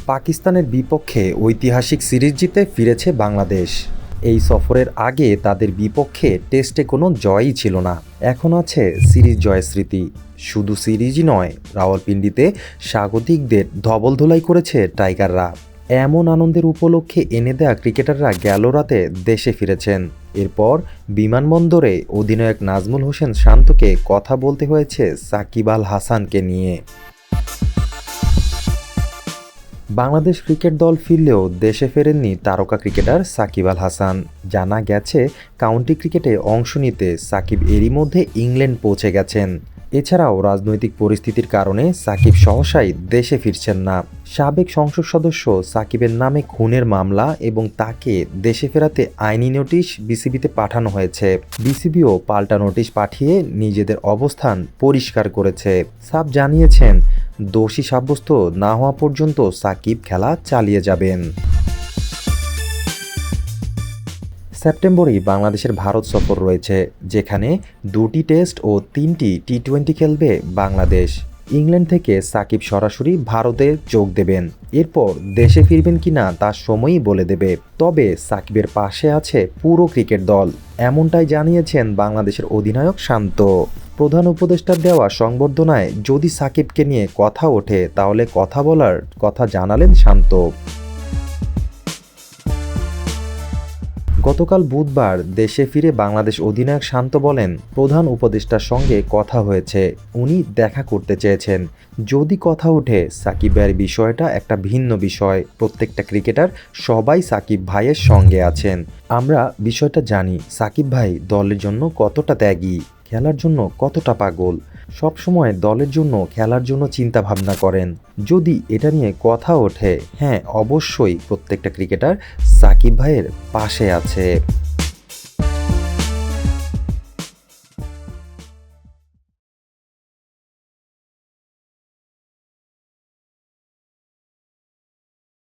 পাকিস্তানের বিপক্ষে ঐতিহাসিক সিরিজ জিতে ফিরেছে বাংলাদেশ। এই সফরের আগে তাদের বিপক্ষে টেস্টে কোনো জয়ই ছিল না। এখন আছে সিরিজ জয়ের স্মৃতি। শুধু সিরিজই নয়, রাওয়ালপিন্ডিতে স্বাগতিকদের ধবলধোলাই করেছে টাইগাররা। এমন আনন্দের উপলক্ষে এনে দেয়া ক্রিকেটাররা গেল রাতে দেশে ফিরেছেন। এরপর বিমানবন্দরে অধিনায়ক নাজমুল হোসেন শান্তকে কথা বলতে হয়েছে সাকিব আল হাসানকে নিয়ে। বাংলাদেশ ক্রিকেট দল ফিরলেও দেশে ফেরেননি তারকা ক্রিকেটার সাকিব আল হাসান। জানা গেছে, কাউন্টি ক্রিকেটে অংশ নিতে সাকিব এরই মধ্যে ইংল্যান্ড পৌঁছে গেছেন। এছাড়াও রাজনৈতিক পরিস্থিতির কারণে সাকিব সহসাই দেশে ফিরছেন না। সাবেক সংসদ সদস্য সাকিবের নামে খুনের মামলা এবং তাকে দেশে ফেরাতে আইনি নোটিশ বিসিবিতে পাঠানো হয়েছে। বিসিবিও পাল্টা নোটিশ পাঠিয়ে নিজেদের অবস্থান পরিষ্কার করেছে। সাব জানিয়েছেন, দোষী সাব্যস্ত না হওয়া পর্যন্ত সাকিব খেলা চালিয়ে যাবেন। সেপ্টেম্বরেই বাংলাদেশের ভারত সফর রয়েছে, যেখানে 2টি টেস্ট ও 3টি টি-20 খেলবে বাংলাদেশ। ইংল্যান্ড থেকে সাকিব সরাসরি ভারতে যোগ দেবেন। এরপর দেশে ফিরবেন কিনা তা সময়ই বলে দেবে। তবে সাকিবের পাশে আছে পুরো ক্রিকেট দল, এমনটাই জানিয়েছেন বাংলাদেশের অধিনায়ক শান্ত। প্রধান উপদেষ্টার দেওয়া সংবর্ধনায় যদি সাকিবকে নিয়ে কথা ওঠে, তাহলে কথা বলার কথা জানালেন শান্ত। গতকাল বুধবার দেশে ফিরে বাংলাদেশ অধিনায়ক শান্ত বলেন, প্রধান উপদেষ্টার সঙ্গে কথা হয়েছে, উনি দেখা করতে চেয়েছেন। যদি কথা ওঠে, সাকিব ভাইয়ের বিষয়টা একটা ভিন্ন বিষয়। প্রত্যেকটা ক্রিকেটার সবাই সাকিব ভাইয়ের সঙ্গে আছেন। আমরা বিষয়টা জানি, সাকিব ভাই দলের জন্য কতটা ত্যাগী, খেলার জন্য কতটা পাগল, সবসময় দলের জন্য খেলার জন্য চিন্তা ভাবনা করেন। যদি এটা নিয়ে কথা ওঠে, হ্যাঁ অবশ্যই প্রত্যেকটা ক্রিকেটার সাকিব ভাইয়ের পাশে আছে।